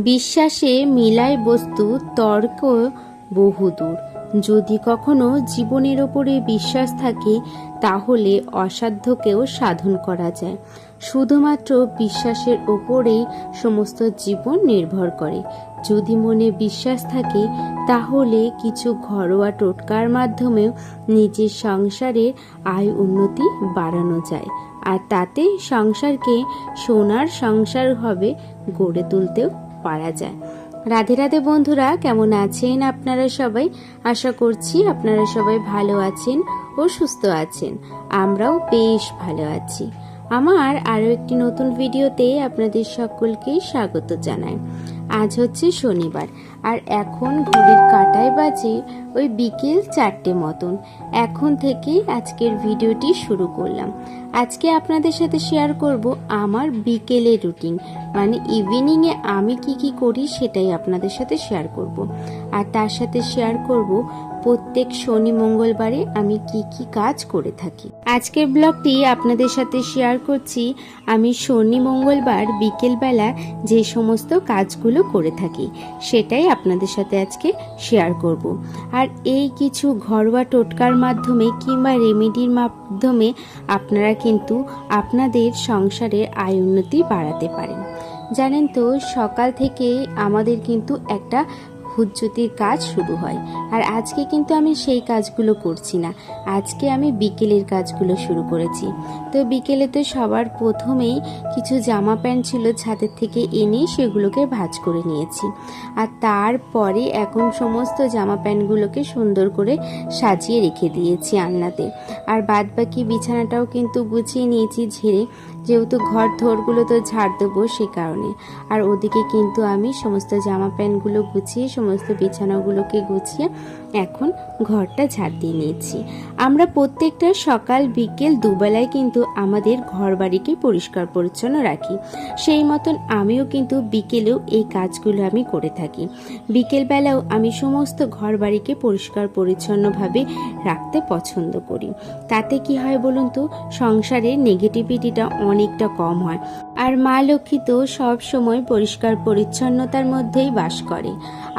বিশ্বাসে মিলায় বস্তু, তর্ক বহুদূর। যদি কখনো জীবনের ওপরে বিশ্বাস থাকে তাহলে অসাধ্যকেও সাধন করা যায়। শুধুমাত্র বিশ্বাসের ওপরেই সমস্ত জীবন নির্ভর করে। যদি মনে বিশ্বাস থাকে তাহলে কিছু ঘরোয়া টোটকার মাধ্যমেও নিজের সংসারের আয় উন্নতি বাড়ানো যায়, আর তাতে সংসারকে সোনার সংসার হবে গড়ে তুলতেও পারা যায়। রাধে রাধে বন্ধুরা, কেমন আছেন আপনারা সবাই? আশা করছি আপনারা সবাই ভালো আছেন ও সুস্থ আছেন। আমরাও বেশ ভালো আছি। আমার আরও একটি নতুন ভিডিওতে আপনাদের সকলকে স্বাগত জানাই। আজ হচ্ছে শনিবার, আর এখন ঘড়ির কাঁটায় বাজে ওই বিকেল 4টে মতন। এখন থেকে আজকের ভিডিওটি শুরু করলাম। আজকে আপনাদের সাথে শেয়ার করব আমার বিকেলের রুটিন, মানে ইভিনিংয়ে আমি কি করি সেটাই আপনাদের সাথে শেয়ার করব। আর তার সাথে শেয়ার করব প্রত্যেক শনি মঙ্গলবারে আমি কি কাজ করে থাকি। আজকের ব্লগটি আপনাদের সাথে শেয়ার করছি আমি শনি মঙ্গলবার বিকেলবেলা যে সমস্ত কাজগুলো করে থাকি সেটাই আপনাদের সাথে আজকে শেয়ার করব। আর এই কিছু ঘরোয়া টোটকার মাধ্যমে কিংবা রেমেডির মাধ্যমে আপনারা কিন্তু আপনাদের সংসারের আয় উন্নতি বাড়াতে পারেন। জানেন তো, সকাল থেকে আমাদের কিন্তু একটা হুজ্জতির কাজ শুরু হয়, আর আজকে কিন্তু আমি সেই কাজগুলো করছি না। আজকে আমি বিকেলের কাজগুলো শুরু করেছি। তো বিকেলে তো সবার প্রথমেই কিছু জামা প্যান্ট ছিল ছাদের থেকে এনে সেগুলোকে ভাঁজ করে নিয়েছি, আর তারপরে এখন সমস্ত জামা প্যান্টগুলোকে সুন্দর করে সাজিয়ে রেখে দিয়েছি আলনাতে। আর বাদ বাকি বিছানাটাও কিন্তু গুছিয়ে নিয়েছি ঝেড়ে, যেহেতু ঘর ধোরগুলো তো ঝাড় দেবো সে কারণে। আর ওদিকে কিন্তু আমি সমস্ত জামা প্যান্টগুলো গুছিয়ে সমস্ত বিছানাগুলোকে গুছিয়ে এখন ঘরটা ঝাড় দিয়ে নিয়েছি। আমরা প্রত্যেকটা সকাল বিকেল দুবেলায় কিন্তু আমাদের ঘর বাড়িকে পরিষ্কার পরিচ্ছন্ন রাখি। সেই মতন আমিও কিন্তু বিকেলেও এই কাজগুলো আমি করে থাকি। বিকেলবেলাও আমি সমস্ত ঘর বাড়িকে পরিষ্কার পরিচ্ছন্নভাবে রাখতে পছন্দ করি। তাতে কি হয় বলুন তো, সংসারের নেগেটিভিটিটা অনেকটা কম হয়। আর মা লক্ষ্মী তো সব সময় পরিষ্কার পরিচ্ছন্নতার মধ্যেই বাস করে।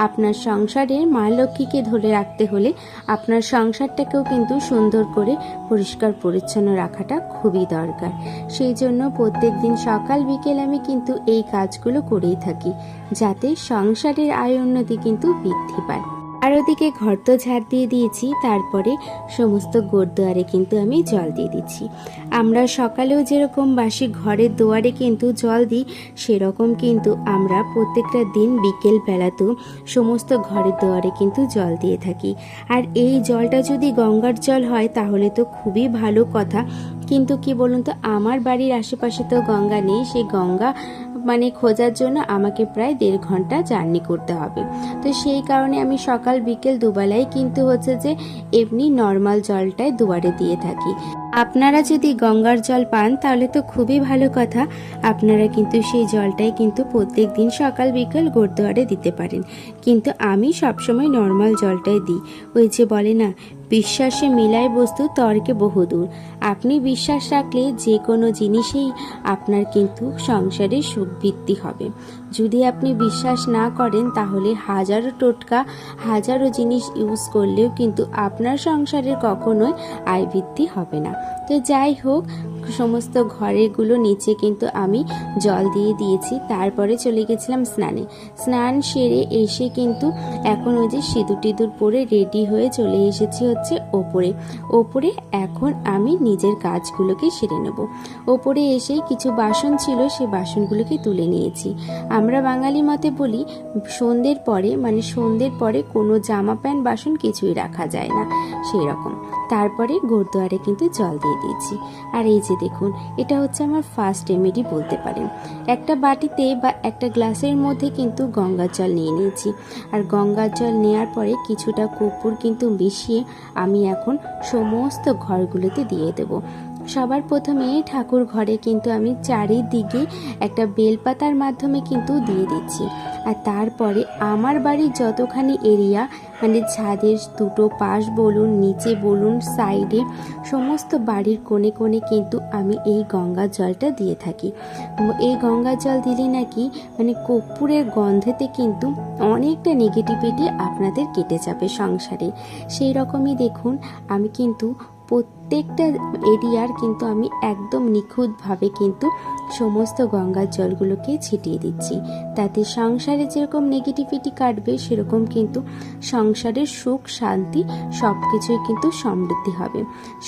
আপনার সংসারের মা লক্ষ্মীকে ধরে রাখতে হলে আপনার সংসারটাকেও কিন্তু সুন্দর করে পরিষ্কার পরিচ্ছন্ন রাখাটা খুবই দরকার। সেই জন্য প্রত্যেক দিন সকাল বিকেল আমি কিন্তু এই কাজগুলো করেই থাকি, যাতে সংসারের আয় উন্নতি কিন্তু বৃদ্ধি পায়। আর ওদিকে ঘর তো ঝাড় দিয়ে দিয়েছি, তারপরে সমস্ত গোরদুয়ারে কিন্তু আমি জল দিয়ে দিচ্ছি। আমরা সকালেও যেরকম বাসি ঘরের দুয়ারে কিন্তু জল দিই, সেরকম কিন্তু আমরা প্রত্যেকটা দিন বিকেল বেলাতেও সমস্ত ঘরের দুয়ারে কিন্তু জল দিয়ে থাকি। আর এই জলটা যদি গঙ্গার জল হয় তাহলে তো খুবই ভালো কথা, কিন্তু কি বলুন তো, আমার বাড়ির আশেপাশে তো গঙ্গা নেই। সেই গঙ্গা খোঁজার জন্য আমাকে প্রায় 1.5 ঘন্টা জার্নি করতে হবে। তো সেই কারণে আমি সকাল বিকেল দুবেলাই কিন্তু হচ্ছে যে এমনি নর্মাল জলটাই দুয়ারে দিয়ে থাকি। আপনারা যদি গঙ্গার জল পান তাহলে তো খুবই ভালো কথা। আপনারা কিন্তু সেই জলটাই কিন্তু প্রত্যেক দিন সকাল বিকেল গোরদুয়ারে দিতে পারেন, কিন্তু আমি সবসময় নর্মাল জলটাই দিই। ওই যে বলে না, বিশ্বাসে মিলায় বস্তু, তর্কে বহুদূর। আপনি বিশ্বাস রাখলে যে কোনো জিনিসেই আপনার কিন্তু সংসারে সুখ বৃদ্ধি হবে। যদি আপনি বিশ্বাস না করেন তাহলে হাজারো টোটকা হাজারো জিনিস ইউজ করলেও কিন্তু আপনার সংসারের কখনোই আয় বৃদ্ধি হবে না। তো যাই হোক, সমস্ত ঘরেগুলো নিচে কিন্তু আমি জল দিয়ে দিয়েছি। তারপরে চলে গেছিলাম স্নানে। স্নান সেরে এসে কিন্তু এখন ওই যে সিঁদুর টিঁদুর পরে রেডি হয়ে চলে এসেছি হচ্ছে ওপরে এখন আমি নিজের কাজগুলোকে সেরে নেব। ওপরে এসেই কিছু বাসন ছিল, সেই বাসনগুলোকে তুলে নিয়েছি। আমরা বাঙালি মতে বলি সন্ধ্যের পরে কোনো জামা প্যান্ট বাসন কিছুই রাখা যায় না, সেই রকম। তারপরে গোরদুয়ারে কিন্তু জল দিয়ে দিয়েছি। আর এই যে দেখুন, এটা হচ্ছে আমার ফার্স্ট রেমেডি বলতে পারেন। একটা বাটিতে বা একটা গ্লাসের মধ্যে কিন্তু গঙ্গার জল নিয়ে নিয়েছি। আর গঙ্গার জল নেওয়ার পরে কিছুটা কর্পূর কিন্তু মিশিয়ে আমি এখন সমস্ত ঘরগুলোতে দিয়ে দেবো। সবার প্রথমে ঠাকুর ঘরে কিন্তু আমি চারিদিকে একটা বেলপাতার মাধ্যমে কিন্তু দিয়ে দিচ্ছি। আর তারপরে আমার বাড়ির যতখানি এরিয়া, মানে ছাদের দুটো পাশ বলুন, নিচে বলুন, সাইডে, সমস্ত বাড়ির কোণে কোণে কিন্তু আমি এই গঙ্গার জলটা দিয়ে থাকি। এই গঙ্গার জল দিলে নাকি মানে কর্পূরের গন্ধেতে কিন্তু অনেকটা নেগেটিভিটি আপনাদের কেটে যাবে সংসারে। সেই রকমই দেখুন, আমি কিন্তু প্রত্যেকটা এরিয়ার কিন্তু আমি একদম নিখুঁতভাবে কিন্তু সমস্ত গঙ্গার জলগুলোকে ছিটিয়ে দিচ্ছি। তাতে সংসারে যেরকম নেগেটিভিটি কাটবে, সেরকম কিন্তু সংসারের সুখ শান্তি সব কিছুই কিন্তু সমৃদ্ধি হবে।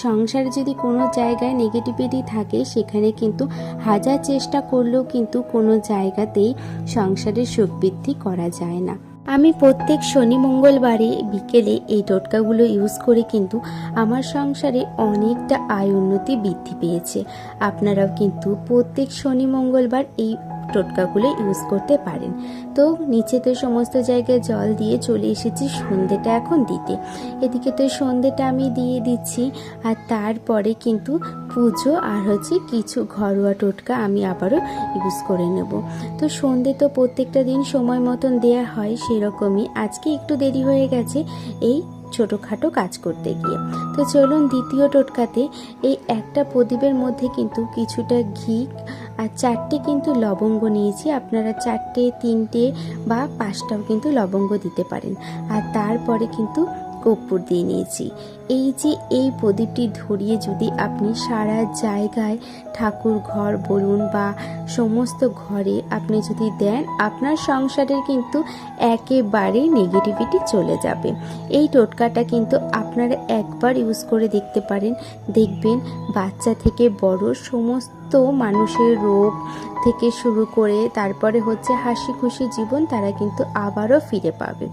সংসারে যদি কোনো জায়গায় নেগেটিভিটি থাকে, সেখানে কিন্তু হাজার চেষ্টা করলেও কিন্তু কোনো জায়গাতেই সংসারের সুখ বৃদ্ধি করা যায় না। আমি প্রত্যেক শনি মঙ্গলবারে বিকেলে এই টোটকাগুলো ইউজ করে কিন্তু আমার সংসারে অনেকটা আয় উন্নতি বৃদ্ধি পেয়েছে। আপনারাও কিন্তু প্রত্যেক শনি মঙ্গলবার এই টোটকাগুলো ইউজ করতে পারেন। তো নিচে তো সমস্ত জায়গায় জল দিয়ে চলে এসেছি সন্ধ্যেটা এখন দিতে। এদিকে তো সন্ধ্যেটা আমি দিয়ে দিচ্ছি, আর তারপরে কিন্তু পুজো আর কিছু ঘরোয়া টোটকা আমি আবারও ইউজ করে নেব। তো সন্ধ্যে তো প্রত্যেকটা দিন সময় মতন দেয়া হয়, সেরকমই আজকে একটু দেরি হয়ে গেছে এই ছোটোখাটো কাজ করতে গিয়ে। তো চলুন দ্বিতীয় টোটকাতে। এই একটা প্রদীপের মধ্যে কিন্তু কিছুটা ঘি আর 4টে কিন্তু লবঙ্গ নিয়েছি। আপনারা 4টে, 3টে বা 5টাও কিন্তু লবঙ্গ দিতে পারেন। আর তারপরে কিন্তু কর্পূর দিয়ে নিয়েছি। এই যে এই প্রদীপটি ধরিয়ে যদি আপনি সারা জায়গায়, ঠাকুর ঘর বলুন বা সমস্ত ঘরে আপনি যদি দেন, আপনার সংসারের কিন্তু একেবারে নেগেটিভিটি চলে যাবে। এই টোটকাটা কিন্তু আপনারা একবার ইউজ করে দেখতে পারেন, দেখবেন বাচ্চা থেকে বড় সমস্ত মানুষের রোগ থেকে শুরু করে তারপরে হাসি খুশি জীবন তারা কিন্তু আবারও ফিরে পাবে।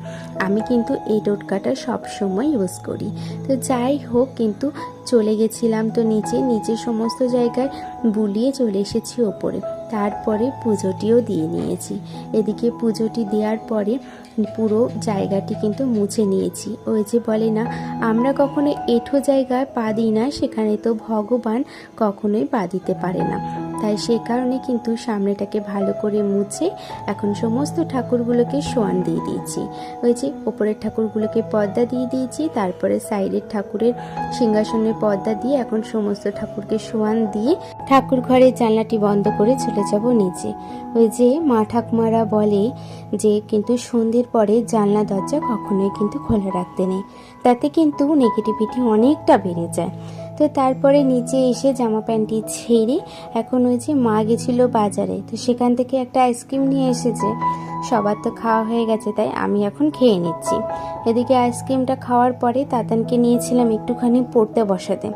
আমি কিন্তু এই টোটকাটা সব সময় ইউজ করি। তো যাই হোক, কিন্তু চলে গেছিলাম তো নিচে সমস্ত জায়গায় বুলিয়ে চলে এসেছি ওপরে। তারপরে পুজোটিও দিয়ে নিয়েছি। এদিকে পুজোটি দেওয়ার পরে পুরো জায়গাটি কিন্তু মুছে নিয়েছি। ওই যে বলে না, আমরা কখনো এঁঠো জায়গায় পা দিই না, সেখানে তো ভগবান কখনোই পা দিতে পারে না। তাই সেই কারণে কিন্তু সামনেটাকে ভালো করে মুছে এখন সমস্ত ঠাকুরগুলোকে শোয়ান দিয়ে দিয়েছি। ওই যে ওপরের ঠাকুরগুলোকে পর্দা দিয়ে দিয়েছি, তারপরে সাইডের ঠাকুরের সিংহাসনের পর্দা দিয়ে এখন সমস্ত ঠাকুরকে শোয়ান দিয়ে ঠাকুর ঘরের জানলাটি বন্ধ করে চলে যাব নিচে। ওই যে মা ঠাকুমারা বলে যে কিন্তু সন্ধ্যের পরে জানলা দরজা কখনোই কিন্তু খোলা রাখতে নেই, তাতে কিন্তু নেগেটিভিটি অনেকটা বেড়ে যায়। তো তারপরে নিচে এসে জামা প্যান্টটি ছেড়ে এখন ওই যে মা গেছিলো বাজারে, তো সেখান থেকে একটা আইসক্রিম নিয়ে এসেছে। সবার তো খাওয়া হয়ে গেছে, তাই আমি এখন খেয়ে নিচ্ছি। এদিকে আইসক্রিমটা খাওয়ার পরে তাতানকে নিয়েছিলাম একটুখানি পড়তে বসাতে।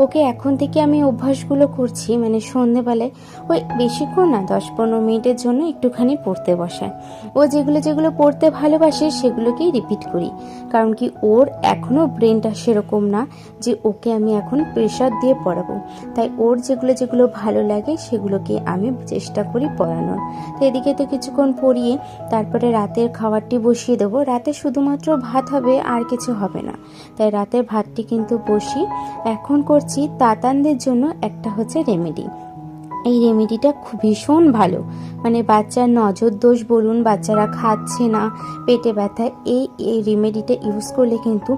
ওকে এখন থেকে আমি অভ্যাসগুলো করছি, মানে সন্ধেবেলায় ওই বেশিক্ষণ না, 10-15 মিনিটের জন্য একটুখানি পড়তে বসায়। ও যেগুলো পড়তে ভালোবাসে সেগুলোকেই রিপিট করি, কারণ কি ওর এখনও ব্রেনটা সেরকম না যে ওকে আমি এখন প্রেশার দিয়ে পড়াবো। তাই ওর যেগুলো ভালো লাগে সেগুলোকে আমি চেষ্টা করি পড়ানোর। তো এদিকে তো কিছুক্ষণ পড়িয়ে তারপরে রাতের খাবারটি বসিয়ে দেবো। রাতে শুধুমাত্র ভাত হবে, আর কিছু হবে না। তাই রাতের ভাতটি কিন্তু বসিয়ে এখন করছি তাতানদের জন্য একটা রেমেডি। এই রেমেডিটা খুব ভীষণ ভালো, মানে বাচ্চার নজর দোষ বলুন, বাচ্চারা খাচ্ছে না, পেটে ব্যথা, এই রেমেডিটা ইউজ করলে কিন্তু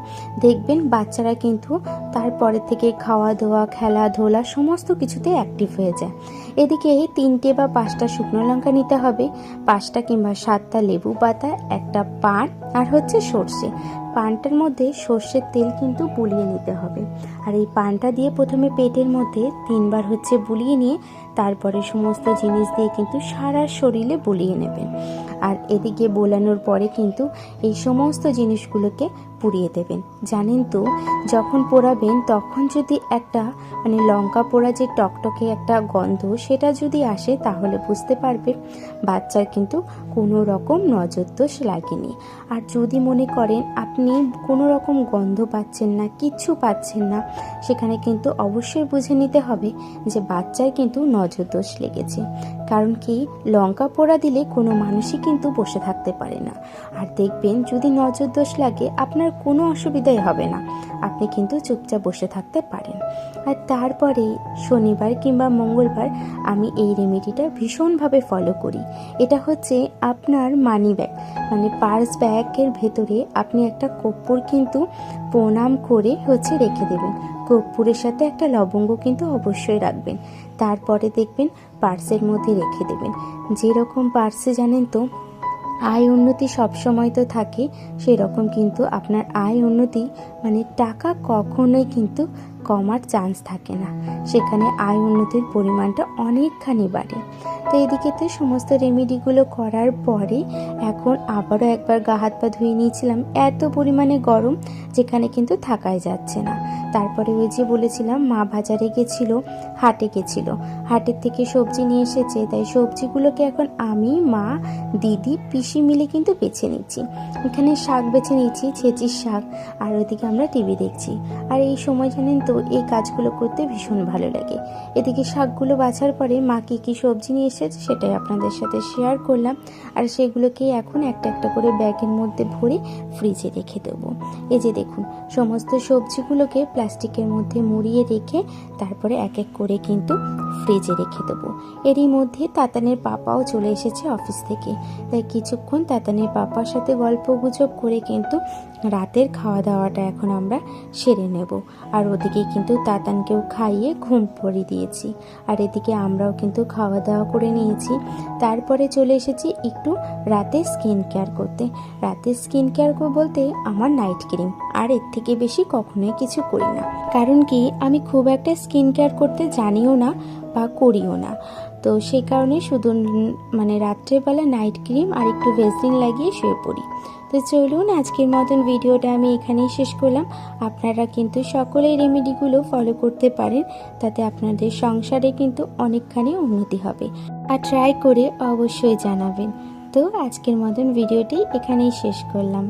দেখবেন বাচ্চারা কিন্তু তারপরে থেকে খাওয়া দাওয়া, খেলাধুলা সমস্ত কিছুতে অ্যাক্টিভ হয়ে যায়। এদিকে 3টে বা 5টা শুকনো লঙ্কা নিতে হবে, 5টা কিংবা 7টা লেবু পাতা, একটা পান আর সর্ষে। পানটার মধ্যে সর্ষের তেল কিন্তু বুলিয়ে নিতে হবে। আর এই পানটা দিয়ে প্রথমে পেটের মধ্যে 3বার বুলিয়ে নিয়ে তারপরে সমস্ত জিনিস দিয়ে কিন্তু সারা শরীরে বুলিয়ে নেবেন। আর এদিকে বোলানোর পরে কিন্তু এই সমস্ত জিনিসগুলোকে পুড়িয়ে দেবেন। জানেন তো, যখন পোড়াবেন তখন যদি একটা লঙ্কা পোড়া যে টকটকে একটা গন্ধ সেটা যদি আসে, তাহলে বুঝতে পারবেন বাচ্চার কিন্তু কোনো রকম নজর দোষ লাগেনি। আর যদি মনে করেন আপনি কোনো রকম গন্ধ পাচ্ছেন না, কিচ্ছু পাচ্ছেন না, সেখানে কিন্তু অবশ্যই বুঝে নিতে হবে যে বাচ্চার কিন্তু নজর দোষ লেগেছে। কারণ কি, লঙ্কা পোড়া দিলে কোনো মানুষই কিন্তু বসে থাকতে পারে না। আর দেখবেন যদি নজর দোষ লাগে আপনার কোনো অসুবিধাই হবে না, আপনি কিন্তু চুপচাপ বসে থাকতে পারেন। আর তারপরে শনিবার কিংবা মঙ্গলবার আমি এই রেমেডিটা ভীষণভাবে ফলো করি। এটা হচ্ছে আপনার মানি ব্যাগ মানে পার্স ব্যাগের ভেতরে আপনি একটা কর্পূর কিন্তু প্রণাম করে রেখে দেবেন। কর্পূরের সাথে একটা লবঙ্গ কিন্তু অবশ্যই রাখবেন। তারপরে দেখবেন পার্সের মধ্যে রেখে দেবেন। যেরকম পার্সে জানেন তো আয় উন্নতি সবসময় তো থাকে, সেরকম কিন্তু আপনার আয় উন্নতি মানে টাকা কখনোই কিন্তু কমার চান্স থাকে না, সেখানে আয় উন্নতির পরিমাণটা অনেকখানি বাড়ে। তো এদিকে তো সমস্ত রেমেডিগুলো করার পরে এখন আবারও একবার গা হাত পা ধুয়ে নিয়েছিলাম, এত পরিমাণে গরম যেখানে কিন্তু থাকাই যাচ্ছে না। তারপরে ওই যে বলেছিলাম মা বাজারে গেছিল, হাটে গেছিল, হাটের থেকে সবজি নিয়ে এসেছে, তাই সবজিগুলোকে এখন আমি, মা, দিদি, পিসি মিলে কিন্তু বেছে নিচ্ছি। এখানে শাক বেছে নিচ্ছি, ছেঁচির শাক, আর ওইদিকে আমরা টিভি দেখছি। আর এই সময় জানেন তো এই কাজগুলো করতে ভীষণ ভালো লাগে। এদিকে শাকগুলো বাছার পরে মা কী সবজি নিয়ে এসেছে সেটাই আপনাদের সাথে শেয়ার করলাম। আর সেগুলোকে এখন একটা একটা করে ব্যাগের মধ্যে ভরে ফ্রিজে রেখে দেবো। এই যে দেখুন সমস্ত সবজিগুলোকে প্লাস্টিকের মধ্যে মুড়িয়ে রেখে তারপরে এক এক করে কিন্তু ফ্রিজে রেখে দেবো। এরই মধ্যে তাতানের পাপাও চলে এসেছে অফিস থেকে, তাই কিছুক্ষণ তাতানের পাপার সাথে গল্প গুজব করে কিন্তু রাতের খাওয়া দাওয়াটা এখন আমরা সেরে নেব। আর ওদিকে কিন্তু তাতানকেও খাইয়ে ঘুম পড়িয়ে দিয়েছি, আর এদিকে আমরাও কিন্তু খাওয়া দাওয়া করে নিয়েছি। তারপরে চলে এসেছি একটু রাতে স্কিন কেয়ার করতে। রাতে স্কিন কেয়ার বলতে আমার নাইট ক্রিম, আর এর থেকে বেশি কখনোই কিছু করি না, কারণ কি আমি খুব একটা স্কিন কেয়ার করতে জানিও না বা করিও না। তো সেই কারণে শুধু মানে রাত্রেবেলা নাইট ক্রিম আর একটু ভেসলিন লাগিয়ে শুয়ে পড়ি। তো চলুন আজকের মতন ভিডিওটা আমি এখানেই শেষ করলাম। আপনারা কিন্তু সকলেই রেমেডিগুলো ফলো করতে পারেন, তাতে আপনাদের সংসারে কিন্তু অনেকখানি উন্নতি হবে। আর ট্রাই করে অবশ্যই জানাবেন। তো আজকের মতন ভিডিওটি এখানেই শেষ করলাম।